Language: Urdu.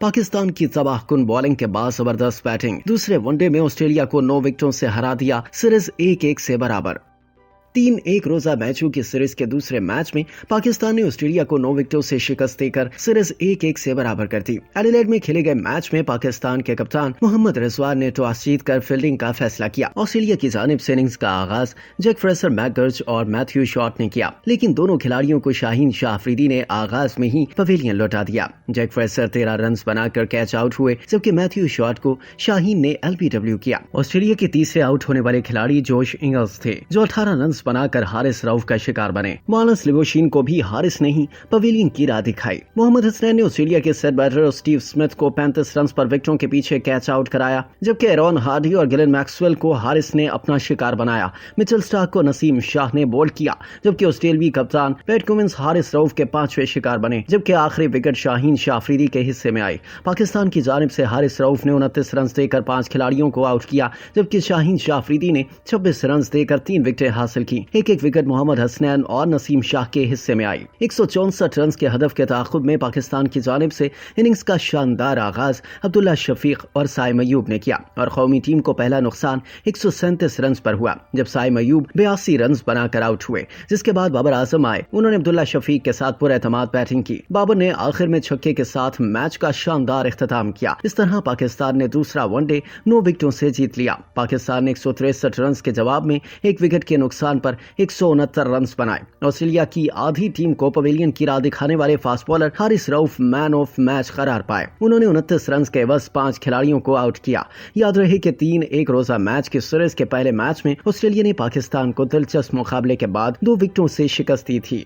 پاکستان کی تباہ کن بالنگ کے بعد زبردست بیٹنگ، دوسرے ون ڈے میں آسٹریلیا کو 9 وکٹوں سے ہرا دیا، سیریز 1-1 سے برابر۔ 3 ایک روزہ میچوں کی سیریز کے دوسرے میچ میں پاکستان نے آسٹریلیا کو 9 وکٹوں سے شکست دے کر سیریز 1-1 سے برابر کر دی۔ ایڈیلیڈ میں کھیلے گئے میچ میں پاکستان کے کپتان محمد رضوان نے ٹاس جیت کر فیلڈنگ کا فیصلہ کیا۔ آسٹریلیا کی جانب سے اننگز کا آغاز جیک فریسر میک گرچ اور میتھیو شارٹ نے کیا، لیکن دونوں کھلاڑیوں کو شاہین شاہ آفریدی نے آغاز میں ہی پویلین لوٹا دیا۔ جیک فریسر 13 رنز بنا کر کیچ آؤٹ ہوئے، جبکہ میتھیو شارٹ کو شاہین نے LBW کیا۔ آسٹریلیا کے تیسرے آؤٹ ہونے والے کھلاڑی جوش انگلز تھے، جو 18 رنز بنا کر ہارس راؤف کا شکار بنے۔ مارنس لیوشین کو بھی ہارس نے ہی پویلین کی راہ دکھائی۔ محمد حسنین نے آسٹریلیا کے سیٹ بیٹر اسٹیو اسمتھ کو 35 رنز پر وکٹوں کے پیچھے کیچ آؤٹ کرایا، جبکہ ایرون ہارڈی اور گلن میکسویل کو ہارس نے اپنا شکار بنایا۔ مچل سٹارک کو نسیم شاہ نے بولڈ کیا، جبکہ آسٹریلوی کپتان پیٹ کمنس ہارس راؤف کے 5ویں شکار بنے، جبکہ آخری وکٹ شاہین شاہ آفریدی کے حصے میں آئی۔ پاکستان کی جانب سے ہارس راؤف نے 29 رنز دے کر 5 کھلاڑیوں کو آؤٹ کیا، جبکہ شاہین شاہ آفریدی نے 26 رنز دے کر 3 وکٹیں حاصل کی۔ ایک وکٹ محمد حسنین اور نسیم شاہ کے حصے میں آئی۔ 164 رنز کے ہدف کے تعاقب میں پاکستان کی جانب سے اننگز کا شاندار آغاز عبداللہ شفیق اور سائم ایوب نے کیا، اور قومی ٹیم کو پہلا نقصان 137 رنز پر ہوا، جب سائم ایوب 82 رنز بنا کر آؤٹ ہوئے، جس کے بعد بابر اعظم آئے۔ انہوں نے عبداللہ شفیق کے ساتھ پر اعتماد بیٹنگ کی۔ بابر نے آخر میں چھکے کے ساتھ میچ کا شاندار اختتام کیا۔ اس طرح پاکستان نے دوسرا ون ڈے 9 وکٹوں سے جیت لیا۔ پاکستان نے 163 رنز کے جواب میں 1 وکٹ کے نقصان پر 169 رنز بنائے۔ آسٹریلیا کی آدھی ٹیم کو پویلین کی راہ دکھانے والے fast bowler Haris Rauf man of match قرار پائے۔ انہوں نے 29 رنز کے عوض 5 کھلاڑیوں کو آؤٹ کیا۔ یاد رہے کہ 3 ایک روزہ میچ کی سیریز کے پہلے میچ میں آسٹریلیا نے پاکستان کو دلچسپ مقابلے کے بعد 2 وکٹوں سے شکست دی تھی۔